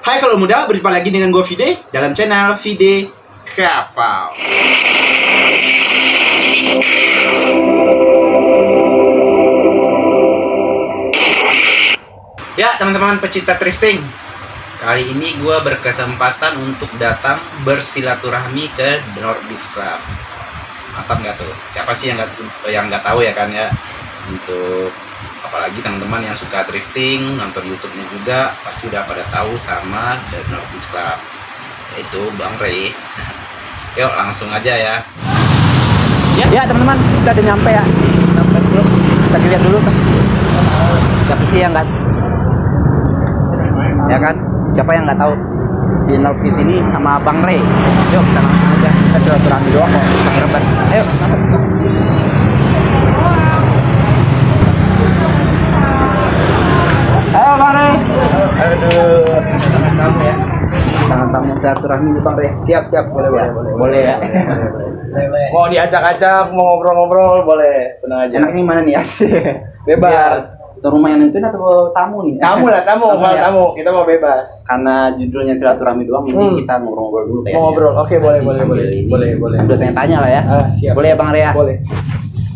Hai kalau muda, berjumpa lagi dengan gue Vide dalam channel Vide Kapau. Ya teman-teman pecinta drifting, kali ini gue berkesempatan untuk datang bersilaturahmi ke Nordisk Club. Mantap nggak tuh? Siapa sih yang nggak tahu ya kan ya? Untuk apalagi teman-teman yang suka drifting, nonton YouTube-nya juga pasti udah pada tahu sama The Nordisk Club, yaitu Bang Ray. Yuk langsung aja ya. Ya teman-teman, kita udah nyampe ya. Sampai sebelum kita lihat dulu kan. Siapa sih yang nggak? Ya kan? Siapa yang nggak tahu di Nordisk ini sama Bang Ray? Yuk kita langsung aja. Kita silaturahmi doang kok. Bang Reban. Ayo. Ayo Bang Ray. Aduh, tangan tamu ya. Tangan tamu silaturahmi Bang Ray. Siap, boleh ya. Mau diacak-acak, mau ngobrol-ngobrol boleh, tenang aja. Enaknya mana nih asih? Bebas. Itu rumah yang nentuin atau tamu nih? Tamu lah, tamu. Kita mau bebas. Karena judulnya silaturahmi doang, jadi kita ngobrol-ngobrol dulu kayaknya. Mau ngobrol, oke boleh. Sambil tanya-tanya lah ya. Siap. Boleh ya Bang Rea? Boleh.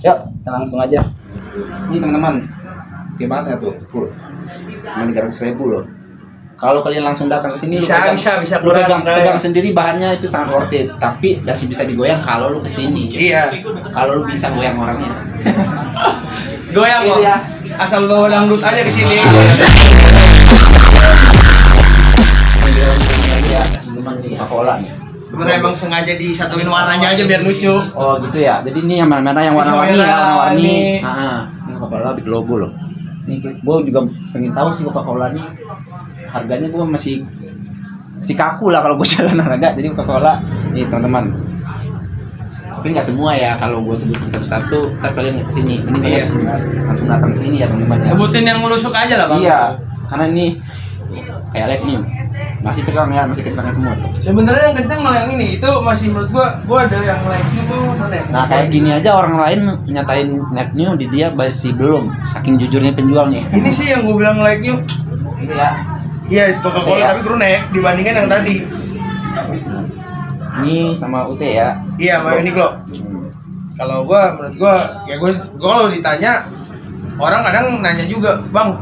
Yuk, kita langsung aja. Ini teman-teman, gimana nggak tuh? Full. Cuma 300.000 loh. Kalau kalian langsung datang ke sini, Bisa lu pegang sendiri, bahannya itu sangat worth it. Tapi masih bisa digoyang kalau lu kesini. Iya. Kalau lu bisa goyang orangnya. Goyang kok. Iya. Asal bawa dangdut aja ke sini. Teman di Coca-Cola nih. Sebenarnya emang sengaja disatuin warnanya aja biar lucu. Oh gitu ya. Jadi ini yang mana-mana yang warna-warni ya, warna-warni. Ini Coca-Cola big logo loh. Nih, gue juga pengen tahu sih Coca-Cola nih. Harganya gue masih kaku lah kalau gue jalan harga. Jadi Coca-Cola nih teman-teman. Tapi nggak semua ya, kalau gue sebutin satu-satu, ntar kalian nggak kesini. Ini kalian langsung datang ke sini ya teman-teman ya. Sebutin yang ngelusuk aja lah Bang. Iya, karena ini kayak live nih. Masih tegang ya, masih kencang semua tuh. Sebenarnya yang kenceng malah yang ini, itu masih menurut gua ada yang like-nya tuh mana? Nah kayak gini aja orang lain nyatain like-nya di dia masih belum, saking jujurnya penjualnya. Ini sih yang gua bilang like-nya. Gitu ya. Iya, Coca-Cola Iya. tapi Grunek dibandingkan yang tadi. Ini sama UT ya. Iya, sama ini Glo. Kalau menurut gua gua kalau ditanya orang kadang nanya juga, "Bang,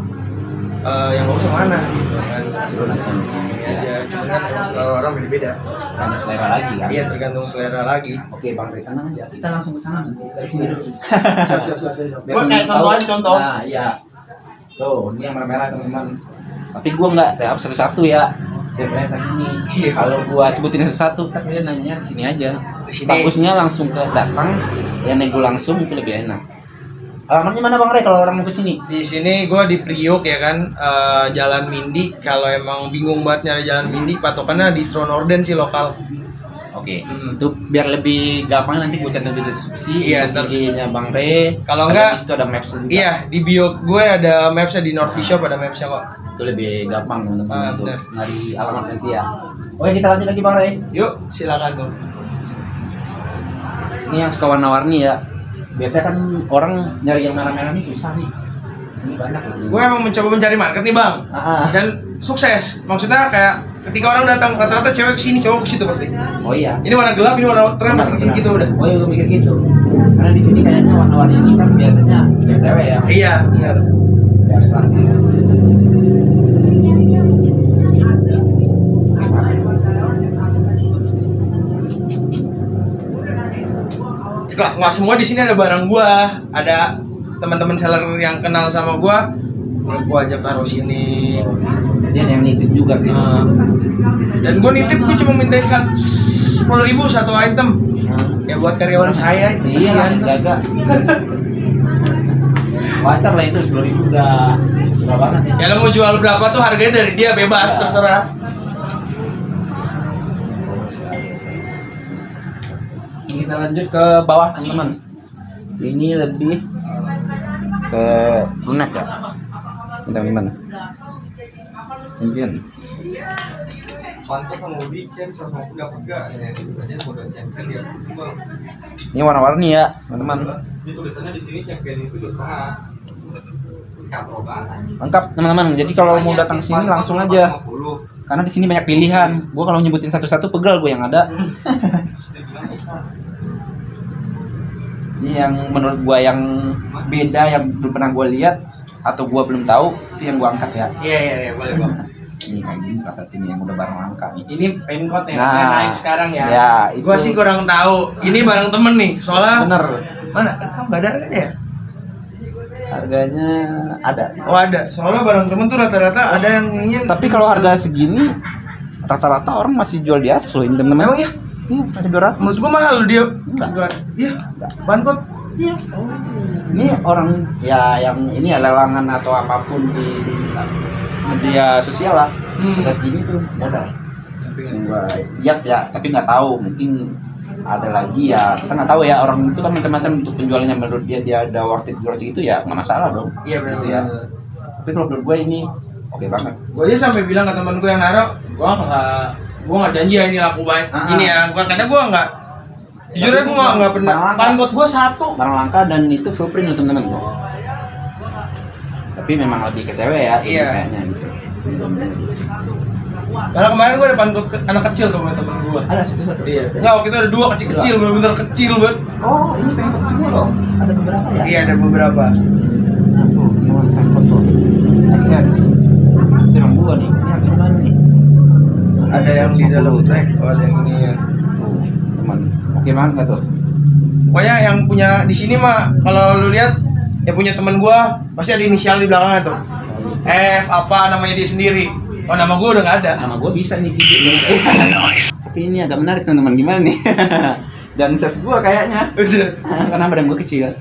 yang bagus yang mana?" Gitu kan. Suruh nasi di sini Ya, cuma kan kalau orang beda-beda. Karena selera lagi kan. Iya, tergantung selera lagi. Oke Bang Ray, tenang aja. Kita langsung ke sana nanti. Dari sini dulu. Siap. Biar Gua kayak tahu. contoh. Nah, iya. Tuh, ini yang merah-merah teman-teman. Tapi gua nggak kayak satu-satu ya. Biar kalian ke sini. Kalau gua sebutin satu-satu, kan kalian nanya di sini aja. Di sini. Bagusnya langsung ke datang, yang nego langsung itu lebih enak. Alamatnya mana Bang Ray kalau orang mau ke sini? Di sini gua di Priuk ya kan, Jalan Mindi. Kalau emang bingung banget nyari Jalan Mindi, patokannya di Stro Norden sih lokal. Oke. Itu biar lebih gampang nanti gue cantum di deskripsi. Iya, ntar. IG-nya Bang Ray. Kalau Ada enggak, di situ ada maps juga. Iya, di bio gue ada mapsnya, di Nordisk Shop ada mapsnya kok. Itu lebih gampang teman-teman untuk Bener. nyari alamat nanti ya. Oke, kita lanjut lagi Bang Ray. Yuk, silakan tuh. Ini yang suka warna-warni ya. Biasanya kan orang nyari yang merah-merah ini susah nih. Di sini banyak loh. Gue emang mencoba mencari market nih Bang, dan sukses. Maksudnya kayak ketika orang datang rata-rata cewek kesini, cowok ke situ pasti. Oh iya. Ini warna gelap, ini warna terang, pasti Benar. gitu udah. Oh iya, gue mikir gitu. Karena di sini kayaknya warna-warni ini kan biasanya cewek ya. Iya, benar. Ya, selanjutnya. Nggak semua di sini ada barang gua, ada teman-teman seller yang kenal sama gua. Gua ajak taruh sini. Dia ada yang nitip juga gitu. Dan gua nitip, gua cuma mintain 10.000 satu item. Ya buat karyawan saya. Iya lah, jaga. Wajar lah itu 10.000 udah banget ya. Ya lo mau jual berapa tuh harganya dari dia, bebas terserah. Kita lanjut ke bawah teman-teman. Ini lebih ke lunak ya, teman-teman. Champion. Pantas sama weekend sama pegang-pegang aja model champion dia. Ini warna-warni ya, teman-teman. Di tulisannya di sini champion itu 2,5. Lengkap teman-teman. Jadi kalau mau datang sini langsung aja. Karena di sini banyak pilihan. Gua kalau nyebutin satu-satu pegal gue yang ada. Ini yang menurut gua yang beda, yang belum pernah gua lihat atau gua belum tahu, itu yang gua angkat ya. Iya, boleh Bang. Ini kayak gini salah satu ini yang udah barang langka nih. Ini Pengkot ya, Nah, yang naik sekarang ya. Ya, itu. Gua sih kurang tahu. Ini barang temen nih, soalnya Bener. mana? Kamu gak ada harganya ya? Harganya ada. Oh ada. Soalnya barang temen tuh rata-rata ada yang ingin. Tapi kalau harga segini rata-rata orang masih jual di atas loh ini teman-teman. Emang ya? Masih 200. Menurut gua mahal loh dia. Enggak. Iya. Pengkot. Iya. Ini orang ya yang ini ya lelangan atau apapun di media sosial lah. Harga segini tuh modal. Yang gua lihat ya, tapi nggak tahu, mungkin ada lagi ya, kita nggak tahu ya, orang itu kan macam-macam untuk penjualannya. Menurut dia ada worth it jual segitu ya nggak masalah dong. Iya benar Gitu ya. Tapi kalau menurut gue ini oke banget. Gue aja sampai bilang ke temen gue yang naruh, gue nggak janji ya ini laku banyak. Ini ya, bukan karena gue nggak. Jujur aja gue nggak pernah. Pengkot gue satu. Barang langka dan itu full print loh teman-teman tuh. Tapi memang lebih ke cewek ya, ini Iya. kayaknya gitu. Karena kemarin gue ada pengkot anak kecil tuh sama temen gue. Ada satu. Iya. Enggak, waktu itu ada 2 kecil-kecil, bener-bener kecil banget. Oh, ini pengkot semua loh. Ada beberapa ya? Iya ada beberapa. Nah, tuh, memang pengkot tuh. Yes. Itu yang gua nih. Ini harga gimana nih? Ada yang di dalam tag, oh ada yang ini ya. Tuh, teman. Oke banget nggak tuh? Pokoknya yang punya di sini mah kalau lu lihat yang punya temen gue pasti ada inisial di belakangnya tuh. F apa namanya dia sendiri. Oh nama gue udah nggak ada. Nama gua bisa nih video. Tapi ini agak menarik teman-teman, gimana nih? Dan size gua kayaknya. Udah. Karena badan gua kecil.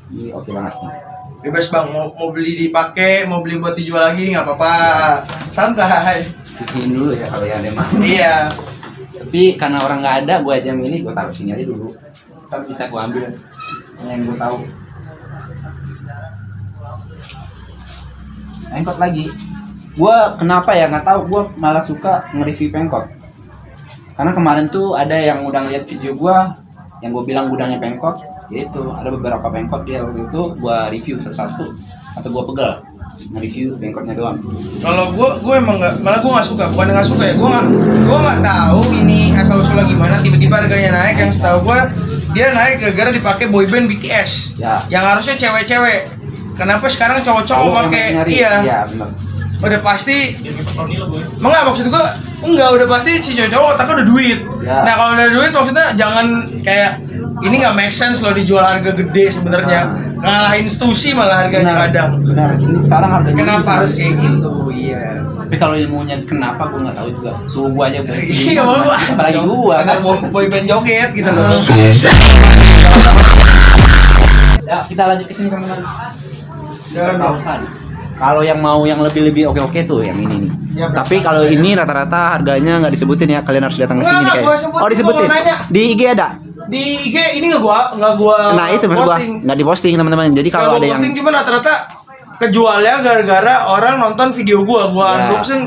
Ini oke banget nih. Bebas bang, mau beli dipakai, mau beli buat dijual lagi nggak apa-apa, santai. Sisihin dulu ya kalau yang ada mah. Iya. Tapi karena orang nggak ada, gue aja yang ini gue taruh sini aja dulu. Ntar bisa gue ambil yang gue tahu. Pengkot lagi. Gue kenapa ya nggak tahu, gue malah suka nge-review pengkot. Karena kemarin tuh ada yang udah ngeliat video gue, yang gue bilang gudangnya pengkot, yaitu ada beberapa pengkot dia waktu itu gue review satu-satu atau gue pegel nge-review pengkotnya doang. Kalau gue emang nggak, malah gue nggak suka, bukan nggak suka ya, gue nggak tahu ini asal usulnya gimana, tiba-tiba harganya naik. Yang setahu gue dia naik gara-gara dipakai boyband BTS, Ya. yang harusnya cewek-cewek. Kenapa sekarang cowok-cowok Lu pakai? yang nyari. Iya. Iya benar. Udah pasti. Enggak, maksud gue enggak, udah pasti si cowok otaknya udah duit. Ya. Nah kalau udah duit maksudnya jangan kayak ini nggak make sense loh dijual harga gede sebenarnya. Ngalahin institusi malah harganya kadang. Benar. Ini sekarang harganya Kenapa harus kayak gitu? Iya. Tapi kalau ilmunya kenapa gue nggak tahu juga. Suhu gua aja bersih. Iya, malu. Apalagi gua kan. Boyband joget gitu loh. Ya, kita lanjut ke sini teman-teman. Jangan dong. Kawasan. Kalau yang mau yang lebih oke tuh yang ini nih. Ya, berapa? Tapi kalau ini rata-rata harganya nggak disebutin ya. Kalian harus datang ke sini Nggak, kayak. gua sebutin, Oh, disebutin. gua mau nanya. Di IG ada. Di IG ini nggak gua. Nah, itu maksud gua. Nggak diposting teman-teman. Jadi kalau ada yang posting cuma rata-rata kejualnya gara-gara orang nonton video gua Ya. unboxing.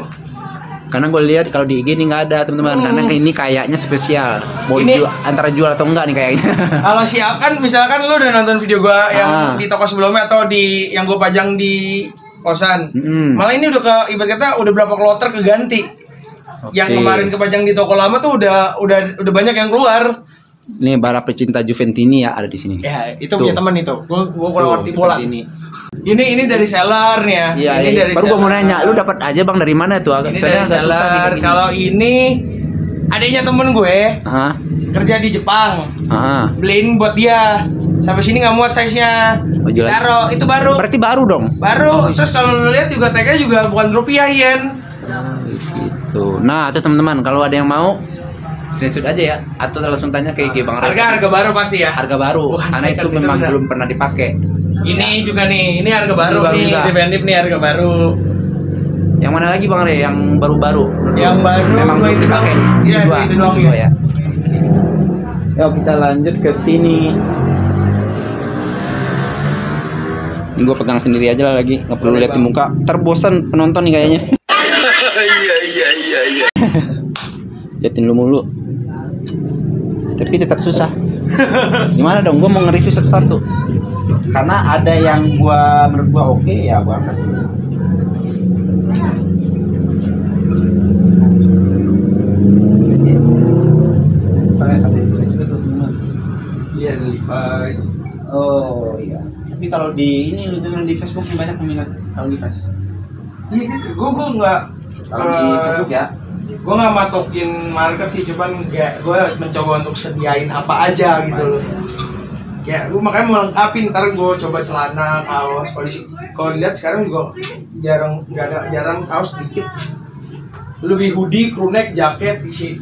karena gue lihat kalau di IG ini nggak ada teman-teman. Karena ini kayaknya spesial. Mau Ini- antara jual atau enggak nih kayaknya. Kalau siap kan misalkan lu udah nonton video gua yang Ah. di toko sebelumnya atau di yang gua pajang di kosan. Mm-mm. Malah ini udah ke ibarat kata udah berapa kloter keganti. Yang Oke. kemarin kepajang di toko lama tuh udah banyak yang keluar. Ini para pecinta Juventini ya ada di sini. Ya, itu Tuh. punya teman itu. Gua kurang Tuh, ngerti pola. Juventini. Ini dari seller nih ya. Iya, ini iya. dari Baru gua mau seller. nanya, lu dapat aja bang dari mana tuh? Ini Soalnya dari agak susah nih seller. kayak gini. Kalau ini adiknya temen gue Ah, kerja di Jepang. ah. Beliin buat dia. Sampai sini nggak muat size-nya. Oh, jualan. Taruh, itu baru. Berarti baru dong. Baru. Terus kalau lu lihat juga tagnya juga bukan rupiah, yen. Gitu. Nah, itu teman-teman, kalau ada yang mau screenshot aja ya, atau langsung tanya ke IG Bang Ray. Harga baru pasti ya. Harga baru, Bukan karena itu second, memang bener-bener. belum pernah dipakai. Ini juga nih, ini harga baru Ini baru nih, juga. definitif nih harga baru. Yang mana lagi Bang Ray? Yang baru-baru. Yang baru memang dua belum itu dipakai. doang. Iya, Itu dua, itu doang, itu dua ya. ya. Yuk kita lanjut ke sini. Ini gue pegang sendiri aja lah lagi, nggak perlu Boleh, lihat di Bang. muka. Terbosan penonton nih kayaknya. Iya. Liatin lu mulu. Tapi tetap susah. Gimana dong? Gue mau nge-review satu-satu. Karena ada yang menurut gua oke ya gua angkat dulu. itu. Oh iya. Tapi kalau di ini lu dengan di Facebook banyak peminat kalau di Facebook. Iya gitu. Gue nggak Kalau di Facebook ya. Gue nggak matokin market sih, cuman kayak gue mencoba untuk sediain apa aja gitu loh. Kayak gue makanya mau lengkapin, ntar gue coba celana, kaos. Kalau dilihat sekarang juga jarang kaos dikit. Lebih hoodie, crew neck, jaket, isi.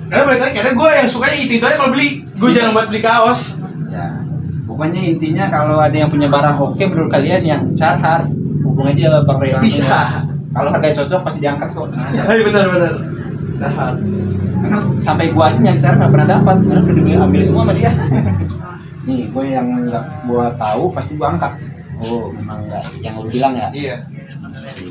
Karena balik lagi, karena gue yang sukanya itu aja kalau beli. Gue jarang buat beli kaos. Ya. Pokoknya intinya kalau ada yang punya barang oke menurut kalian yang carhar, hubung aja Bang Ray langsung. Bisa. Ya. Kalau harga cocok pasti diangkat kok. Iya benar. Nah, Karena sampai gua aja nyari cara nggak pernah dapat, karena udah diambil semua sama dia. Nih, gue yang nggak gua tahu pasti gua angkat. Oh, memang nggak yang lu bilang ya. iya.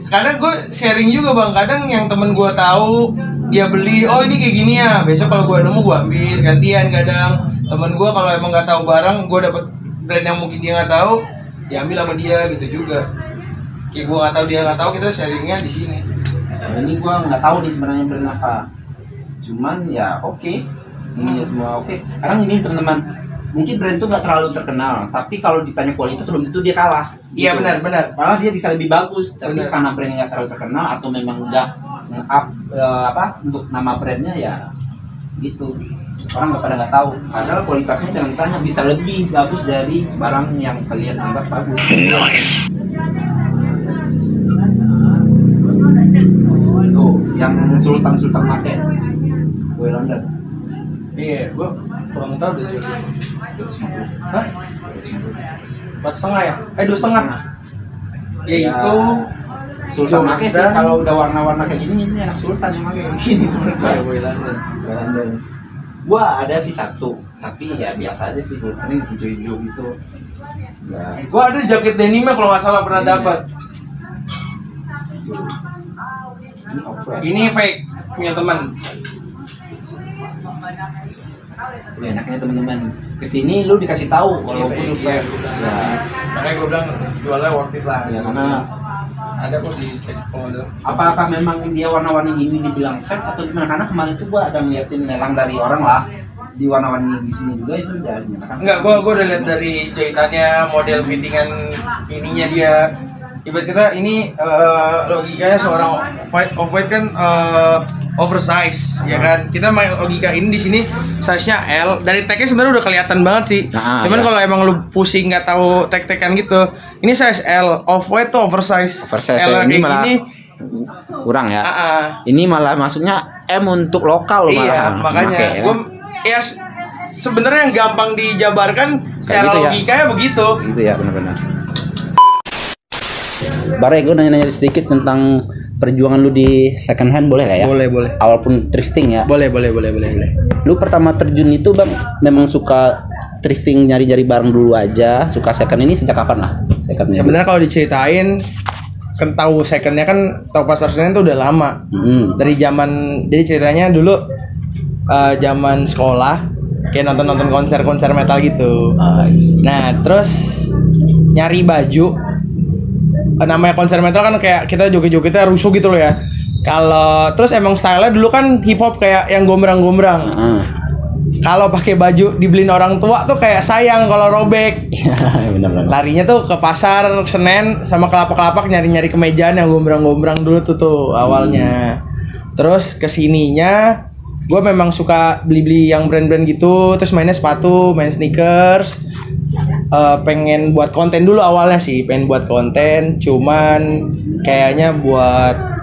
Kadang gue sharing juga bang, kadang yang temen gue tahu dia beli, oh ini kayak gini ya, besok kalau gue nemu gue ambil gantian. Kadang temen gue kalau emang nggak tahu barang, gue dapet brand yang mungkin dia nggak tahu, diambil sama dia gitu juga. Kayak gue nggak tahu dia nggak tahu, kita sharingnya di sini. Nah, ini gua nggak tahu nih sebenarnya brand apa. Cuman ya oke. Ini ya semua oke. Sekarang ini teman-teman, mungkin brand itu nggak terlalu terkenal, tapi kalau ditanya kualitas belum tentu dia kalah. Iya Gitu. benar. Malah dia bisa lebih bagus, tapi Benar. karena brandnya nggak terlalu terkenal atau memang udah up untuk nama brandnya ya gitu. Orang nggak pada nggak tahu. Padahal kualitasnya jangan ditanya bisa lebih bagus dari barang yang kalian anggap bagus. Tuh, yang Sultan make, gue London. Iya, gue kurang tahu deh. Hah? 4,5 ya? 2,5. Ya itu Sultan make sih, Jordan. kalau udah warna-warna kayak gini ini anak Sultan yang make kayak gini menurut gue. Gue London. London. Gua ada sih satu, tapi ya biasa aja sih, ini hijau-hijau gitu. Ya, Gue ada jaket denimnya kalau nggak salah pernah dapat. ini off-white. Ini fake punya teman. Ya, enaknya teman-teman kesini lu dikasih tahu walaupun lu Iya, fake. gua bilang. Ya, Makanya gue bilang jualnya worth it lah. ya karena Ada kok di cek model. apakah memang dia warna-warni ini dibilang fake atau gimana? Karena kemarin tuh gua ada ngeliatin lelang dari orang lah di warna-warni di sini juga itu udah dinyatakan. Enggak, gue udah lihat dari jahitannya, model fittingan ininya dia. Ibarat kita ini logikanya seorang off-white kan oversize, ya kan? Kita main logika ini di sini size-nya L. Dari tag-nya sebenarnya udah kelihatan banget sih. Nah, Cuman ya. kalau emang lu pusing nggak tahu tag-tagan gitu, ini size L. Off-white tuh oversize. Oversize, L ini kayak malah gini. kurang ya. Ah. Ini malah masuknya M untuk lokal loh Iya, malahan. makanya Make, ya. gue ya sebenarnya yang gampang dijabarkan secara gitu ya. logikanya begitu. Gitu ya, benar-benar. Bare, gue nanya-nanya sedikit tentang perjuangan lu di second hand, boleh lah ya? Boleh. Awal pun thrifting ya. Boleh. Lu pertama terjun itu bang, memang suka thrifting, nyari-nyari barang dulu aja, suka second ini sejak kapan lah? Second hand. Sebenarnya kalau diceritain kan tahu secondnya kan tahu pasar Senen itu udah lama. Dari zaman, jadi ceritanya dulu zaman sekolah kayak nonton konser metal gitu. Nah terus nyari baju, namanya konser metal kan kayak kita joget-jogetnya rusuh gitu loh ya. Kalau terus emang stylenya dulu kan hip hop kayak yang gombrang-gombrang. Kalau pakai baju dibeliin orang tua tuh kayak sayang kalau robek. Iya, benar-benar. Larinya tuh ke pasar Senen sama Kelapak-Kelapak nyari-nyari kemejaan yang gombrang-gombrang dulu tuh awalnya. Terus kesininya gue memang suka beli-beli yang brand-brand gitu, terus mainnya sepatu, main sneakers. Pengen buat konten dulu awalnya sih, pengen buat konten, cuman kayaknya buat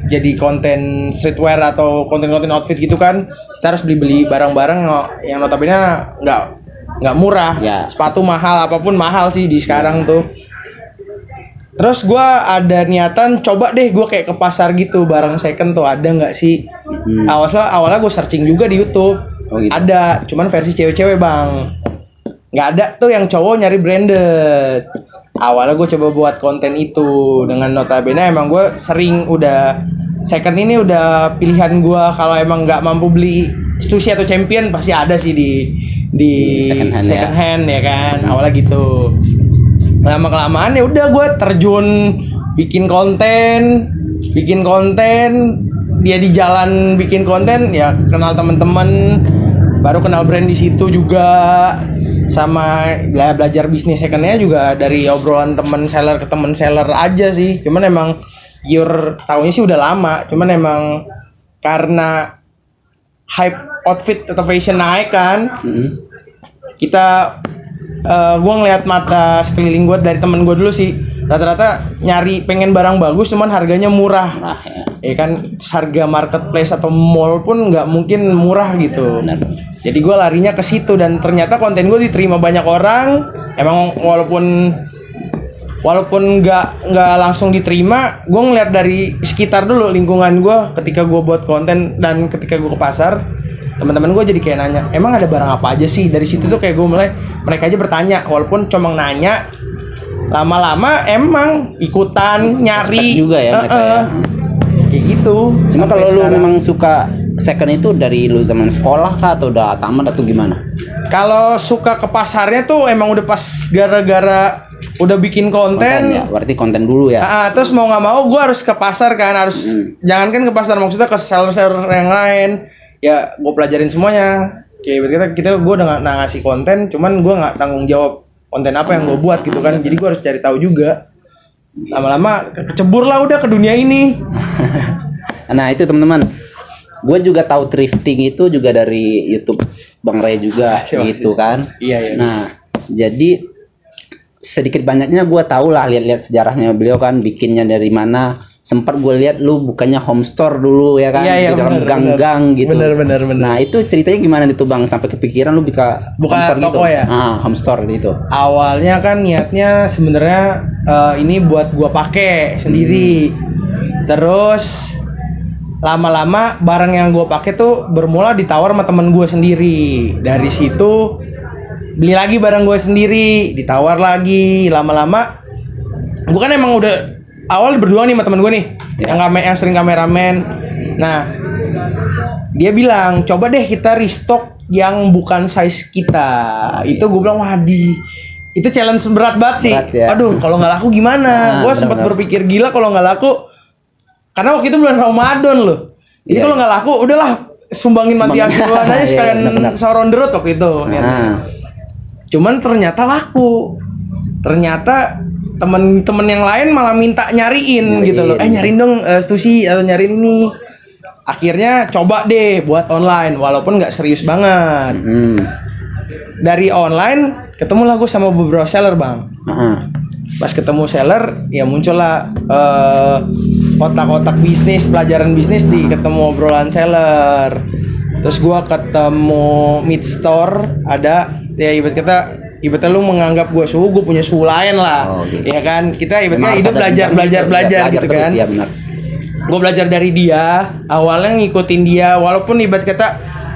jadi konten streetwear atau konten-konten outfit gitu kan, kita harus beli barang-barang yang notabene nggak murah. Ya. Sepatu mahal, apapun mahal sih di sekarang tuh. Terus gue ada niatan coba deh gue kayak ke pasar gitu, barang second tuh ada nggak sih? Awalnya gue searching juga di YouTube. Oh, gitu. Ada, cuman versi cewek-cewek bang. Nggak ada tuh yang cowok nyari branded. Awalnya gue coba buat konten itu dengan notabene emang gue sering udah second ini udah pilihan gue kalau emang nggak mampu beli Stussy atau Champion pasti ada sih di second hand ya kan. Awalnya gitu. Lama kelamaan ya udah gue terjun bikin konten, dia di jalan bikin konten ya kenal temen-temen. baru kenal brand di situ juga, sama belajar bisnis secondnya juga dari obrolan temen seller ke temen seller aja sih. Cuman emang Gior tahunnya sih udah lama, cuman emang karena hype outfit atau fashion naik kan, kita gue ngeliat mata sekeliling gue dari temen gue dulu sih, rata-rata nyari pengen barang bagus cuman harganya murah. Ya kan, harga marketplace atau mall pun nggak mungkin murah gitu. Benar. Jadi gue larinya ke situ dan ternyata konten gue diterima banyak orang. Emang walaupun nggak langsung diterima, gue ngeliat dari sekitar dulu lingkungan gue ketika gue buat konten dan ketika gue ke pasar, teman-teman gue jadi kayak nanya, emang ada barang apa aja sih? Dari situ tuh kayak gue mulai, mereka aja bertanya, walaupun cuma nanya, lama-lama emang ikutan nyari. Respect juga ya mereka ya. Kayak gitu. Cuma Sampai kalau lu sekarang. memang suka second itu dari lu zaman sekolah kah atau udah tamat atau gimana? Kalau suka ke pasarnya tuh emang udah pas gara-gara udah bikin konten ya, berarti konten dulu ya. Terus mau nggak mau gue harus ke pasar kan, harus jangankan ke pasar, maksudnya ke seller-seller yang lain ya, gue pelajarin semuanya. Kayak kita gue udah ngasih konten, cuman gue nggak tanggung jawab konten apa yang gue buat gitu kan, jadi gue harus cari tahu juga. Lama-lama kecebur lah udah ke dunia ini. Nah itu teman-teman, gue juga tahu thrifting itu juga dari YouTube Bang Ray juga gitu kan. Iya. Nah jadi sedikit banyaknya gue tahu lah, lihat-lihat sejarahnya beliau kan, bikinnya dari mana. Sempat gue lihat lu bukannya home store dulu ya kan, Iya, di dalam gang-gang gitu. Bener. Nah itu ceritanya gimana itu Bang, sampai kepikiran lu buka toko gitu? ya? Home store gitu. Awalnya kan niatnya sebenarnya ini buat gua pakai sendiri. Terus lama-lama barang yang gua pakai tuh bermula ditawar sama temen gua sendiri. Dari situ beli lagi barang gua sendiri, ditawar lagi. Lama-lama gua kan emang udah awal berdua nih sama temen gue nih, yang sering kameramen. Nah, dia bilang, coba deh kita restock yang bukan size kita. Itu gue bilang, wadi, itu challenge berat banget sih. Berat, ya. Aduh, kalau nggak laku gimana? Gue sempat berpikir gila kalau nggak laku, karena waktu itu bulan Ramadan loh. Jadi kalau nggak laku, udahlah sumbangin mati asuhan aja sekalian sahur on the road waktu itu. Cuman ternyata laku. Ternyata temen-temen yang lain malah minta nyariin gitu loh. Nyariin dong sushi atau nyariin ini. Akhirnya coba deh buat online walaupun nggak serius banget. Dari online ketemulah gue sama beberapa seller Bang. Pas ketemu seller ya muncullah kotak-kotak bisnis, pelajaran bisnis di ketemu obrolan seller. Terus gue ketemu mid store, ada ya ibaratnya lu menganggap gue suhu, gue punya suhu lain lah. Ya kan, kita ibaratnya hidup belajar gitu kan. Ya, benar. Gue belajar dari dia, awalnya ngikutin dia, walaupun ibarat kata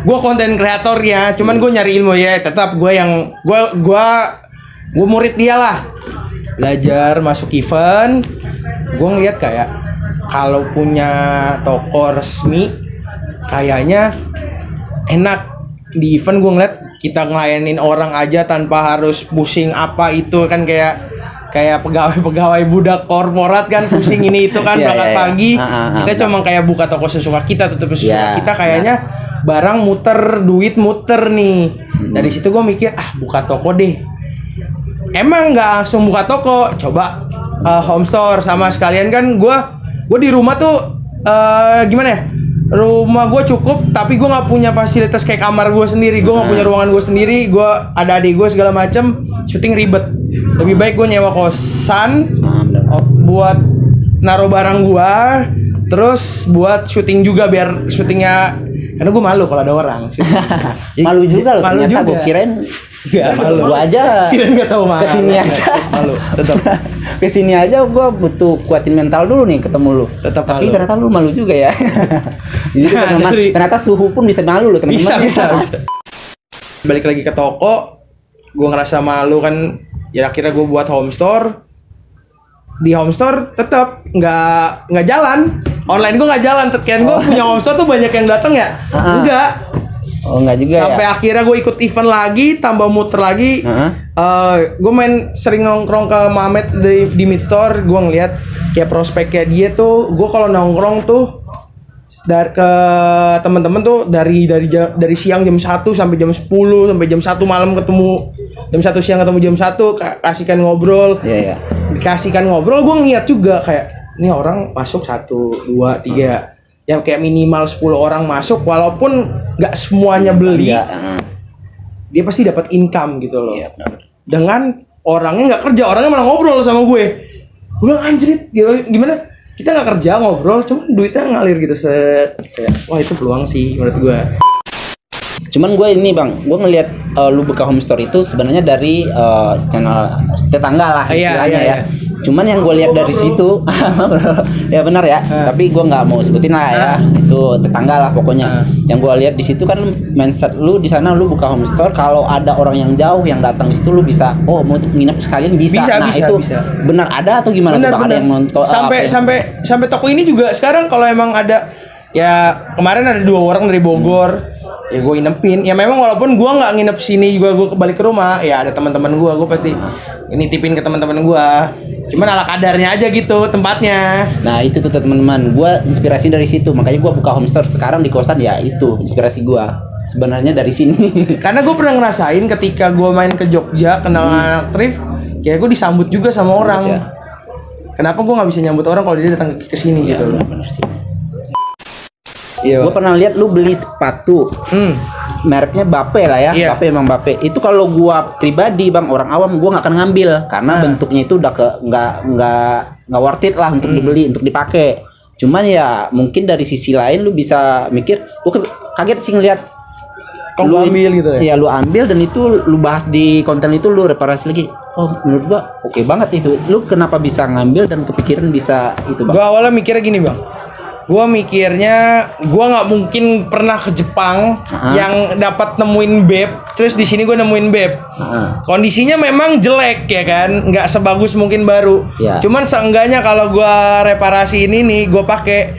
gue konten kreatornya, cuman gue nyari ilmu ya, tetap gue murid dia lah. Belajar masuk event, gue ngeliat kayak kalau punya toko resmi kayaknya enak. Di event gue ngeliat kita ngelayanin orang aja tanpa harus pusing apa itu kan, kayak pegawai budak korporat kan, pusing ini itu kan berangkat pagi. Kita cuma kayak buka toko sesuka kita, tutup sesuka kita, kayaknya barang muter, duit muter nih. Dari situ gue mikir buka toko deh. Emang nggak langsung buka toko, coba home store sama sekalian kan gue di rumah tuh gimana ya? Rumah gue cukup, tapi gue nggak punya fasilitas kayak kamar gue sendiri. Gue nggak punya ruangan gue sendiri. Gue ada adik gue segala macem, syuting ribet. Lebih baik gue nyewa kosan buat naruh barang gue, terus buat syuting juga biar syutingnya. Karena gue malu kalau ada orang. Malu juga loh. Malu ternyata juga. Gue kirain. Gak malu. Gue aja. Kirain nggak tahu malu. Kesini aja. Malu. Tetap. Kesini aja gue butuh kuatin mental dulu nih ketemu lu. Tetap Tapi malu. ternyata lu malu juga ya. Jadi teman-teman, ternyata suhu pun bisa malu loh teman-teman. Bisa. Balik lagi ke toko, gue ngerasa malu kan. Ya akhirnya gue buat home store. Di home store tetap nggak jalan. Online gue nggak jalan. Kan gue punya home store tuh banyak yang datang ya. Enggak. Oh enggak juga. Sampai akhirnya gue ikut event lagi, tambah muter lagi. Gue sering nongkrong ke Mamet di mid store. Gue ngeliat kayak prospeknya dia tuh. Gue kalau nongkrong tuh ke teman-teman tuh dari siang jam 1 sampai jam 10 sampai jam 1 malam ketemu, jam 1 siang ketemu jam 1, kasihkan ngobrol. Iya. Dikasihkan ngobrol, gue ngeliat juga kayak ini orang masuk 1, 2, 3, yang kayak minimal 10 orang masuk, walaupun nggak semuanya beli, dia pasti dapat income gitu loh. Iya, benar. Dengan orangnya nggak kerja, orangnya malah ngobrol sama gue bilang anjrit gimana kita nggak kerja ngobrol, cuma duitnya ngalir gitu kayak wah itu peluang sih menurut gue. Cuman gue ini bang, gue ngelihat lu buka home store itu sebenarnya dari channel tetangga lah istilahnya ya. Cuman yang gue lihat dari situ, ya benar ya. Tapi gue nggak mau sebutin lah ya, itu tetangga lah pokoknya. Yang gue lihat di situ kan mindset lu di sana, lu buka home store, kalau ada orang yang jauh yang datang di situ lu bisa, oh mau nginep sekalian bisa. Nah itu benar ada atau gimana? Benar, ada yang nonton. Sampai toko ini juga sekarang kalau emang ada, ya kemarin ada 2 orang dari Bogor. Ya gue nginepin, ya memang walaupun gue nggak nginep sini juga, gue balik ke rumah ya ada teman-teman gue pasti nitipin ke teman-teman gue, cuman ala kadarnya aja gitu tempatnya. Nah itu tuh teman-teman, gue inspirasi dari situ, makanya gue buka home store sekarang di kosan, ya itu inspirasi gue sebenarnya dari sini. Karena gue pernah ngerasain ketika gue main ke Jogja kenal anak thrift, kayak gue disambut juga sama orang. Ya. Kenapa gue nggak bisa nyambut orang kalau dia datang ke sini ya, gitu loh. Bener sih. Gue pernah lihat lu beli sepatu, mereknya Bape lah ya, Bape emang Bape. Itu kalau gua pribadi bang, orang awam gua nggak akan ngambil karena bentuknya itu udah nggak worth it lah untuk dibeli, untuk dipakai. Cuman ya mungkin dari sisi lain lu bisa mikir, gua kaget sih ngeliat lu ambil gitu ya. Iya lu ambil dan itu lu bahas di konten itu, lu reparasi lagi. Oh menurut gua oke banget itu. Lu kenapa bisa ngambil dan kepikiran bisa itu bang? Gua awalnya mikirnya gini bang. Gua mikirnya gua nggak mungkin pernah ke Jepang yang dapat nemuin beb, terus di sini gua nemuin beb. Kondisinya memang jelek ya kan, nggak sebagus mungkin baru. Cuman seenggaknya kalau gua reparasi ini nih, gua pakai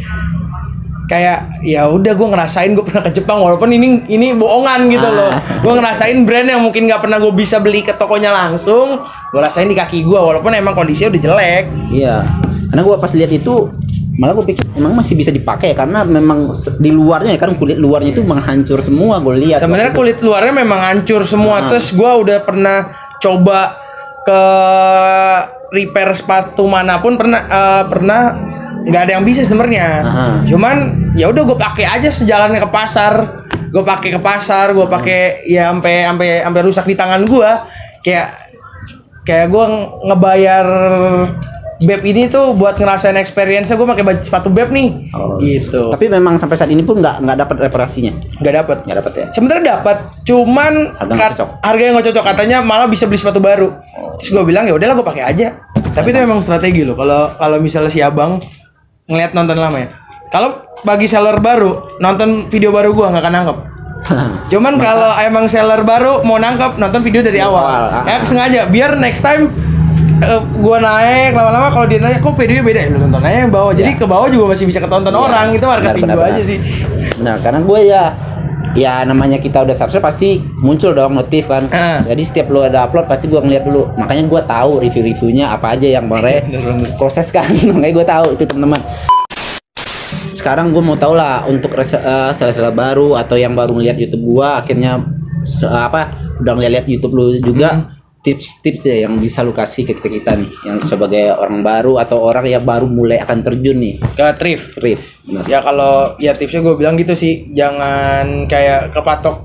kayak ya udah gua ngerasain gua pernah ke Jepang, walaupun ini bohongan gitu loh. Gua ngerasain brand yang mungkin nggak pernah gua bisa beli ke tokonya langsung, gua rasain di kaki gua walaupun emang kondisinya udah jelek. Iya, karena gua pas lihat itu malah gue pikir emang masih bisa dipakai karena memang di luarnya kan kulit luarnya itu memang hancur semua, gue lihat. Sebenarnya kulit luarnya memang hancur semua. Terus gue udah pernah coba ke repair sepatu manapun pernah nggak ada yang bisa sebenarnya. Cuman ya udah gue pakai aja sejalannya ke pasar. Gue pakai ke pasar, gue pakai ya sampai rusak di tangan gue. Kayak gue ngebayar beb ini tuh buat ngerasain experience-nya, gue pakai sepatu beb nih. Gitu. Tapi memang sampai saat ini pun nggak dapat reparasinya. Nggak dapat ya. Sebenarnya dapat, cuman harganya nggak cocok. Katanya malah bisa beli sepatu baru. Terus gue bilang ya udahlah gue pakai aja. Tapi itu memang strategi loh. Kalau misalnya si abang ngeliat nonton lama ya. Kalau bagi seller baru nonton video baru gue nggak akan nangkep. Cuman kalau emang seller baru mau nangkep, nonton video dari awal. Ya sengaja biar next time gua naik lama-lama, kalau dia nanya kok videonya beda, lu tonton aja yang bawah. Jadi ke bawah juga masih bisa ketonton orang. Itu marketing gua aja sih. Benar, karena gue ya namanya kita udah subscribe pasti muncul dong notif kan. Jadi setiap lu ada upload pasti gua ngeliat dulu. Makanya gua tahu review-reviewnya apa aja yang proses kan. Makanya gua tahu itu teman-teman. Sekarang gua mau tahu lah untuk seller baru atau yang baru ngeliat YouTube gua, akhirnya udah ngeliat YouTube lu juga. Tips-tips ya yang bisa lu kasih ke kita nih yang sebagai orang baru atau orang yang baru mulai akan terjun nih ke thrift. Benar. Ya kalau ya tipsnya gue bilang gitu sih, jangan kayak kepatok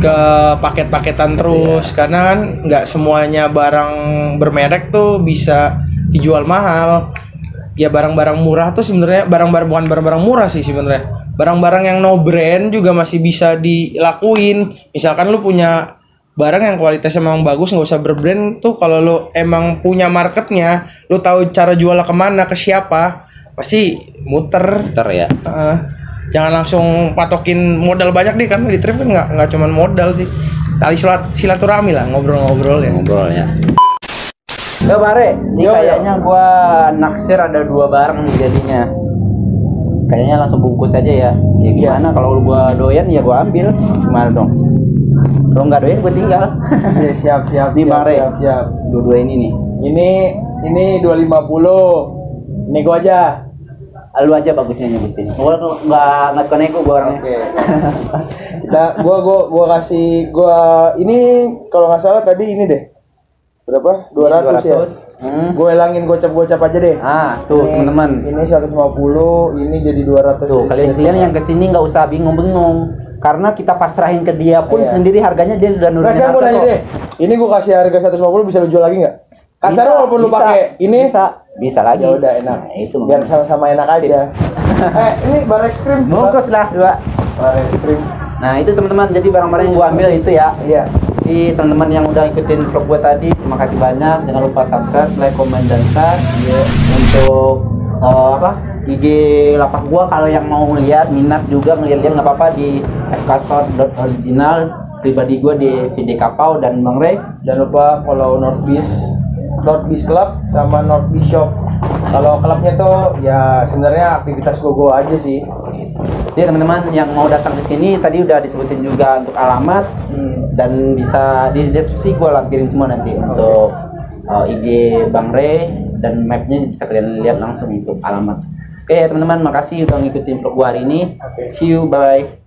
ke paket-paketan terus. Karena kan nggak semuanya barang bermerek tuh bisa dijual mahal. Ya barang-barang murah tuh sebenarnya bukan barang-barang murah sih sebenarnya. Barang-barang yang no brand juga masih bisa dilakuin. Misalkan lu punya barang yang kualitasnya memang bagus, nggak usah berbrand tuh. Kalau lo emang punya marketnya, lo tahu cara jualnya kemana, ke siapa, pasti muter ya. Jangan langsung patokin modal banyak deh, karena di thrift kan nggak cuma modal sih, tali silaturahmi lah, ngobrol ya. Yo Bare, ini kayaknya gua naksir ada 2 barang nih jadinya. Kayaknya langsung bungkus aja ya. Ya gimana kalau gua doyan ya gua ambil. Gimana dong? Kalau nggak doyan gue tinggal. Ya, siap. Nih Bang Re, siap. Dua-dua ini nih. Ini 250. Nego aja. Lu aja bagusnya nyebutin. Gua nggak konek gua orangnya. Oke. Gua kasih ini kalau nggak salah tadi ini deh. Berapa? 200 ya. Gue hilangin gocap aja deh. Tuh teman-teman. Ini 150, ini jadi 200. Tuh kalian yang kesini nggak usah bingung-bingung. Karena kita pasrahin ke dia pun sendiri harganya dia udah nurunin. Nah, gue nanya deh. Ini gue kasih harga 150 bisa lu jual lagi nggak? Kasar walaupun lu pakai ini bisa lagi. Ya udah enak. Nah, itu biar sama-sama enak aja. Ini bar es krim. Bungkus lah 2. Bar es krim. Nah, itu teman-teman. Jadi barang-barang yang gua ambil itu ya. Iya. Jadi teman-teman yang udah ikutin vlog gua tadi, terima kasih banyak. Jangan lupa subscribe, like, comment, dan share. Untuk IG lapak gua kalau yang mau lihat minat juga ngeliat nggak apa-apa di fkstore.original, pribadi gua di VD Kapau dan Bang Ray. Jangan lupa follow Northbeast Club sama Northbeast Shop. Kalau klubnya tuh ya sebenarnya aktivitas go aja sih. Jadi teman-teman yang mau datang ke sini tadi udah disebutin juga untuk alamat dan bisa di deskripsi gua lampirin semua nanti untuk IG Bang Ray dan mapnya bisa kalian lihat langsung untuk alamat. Oke teman-teman, makasih udah ngikutin vlog gua hari ini. See you, bye.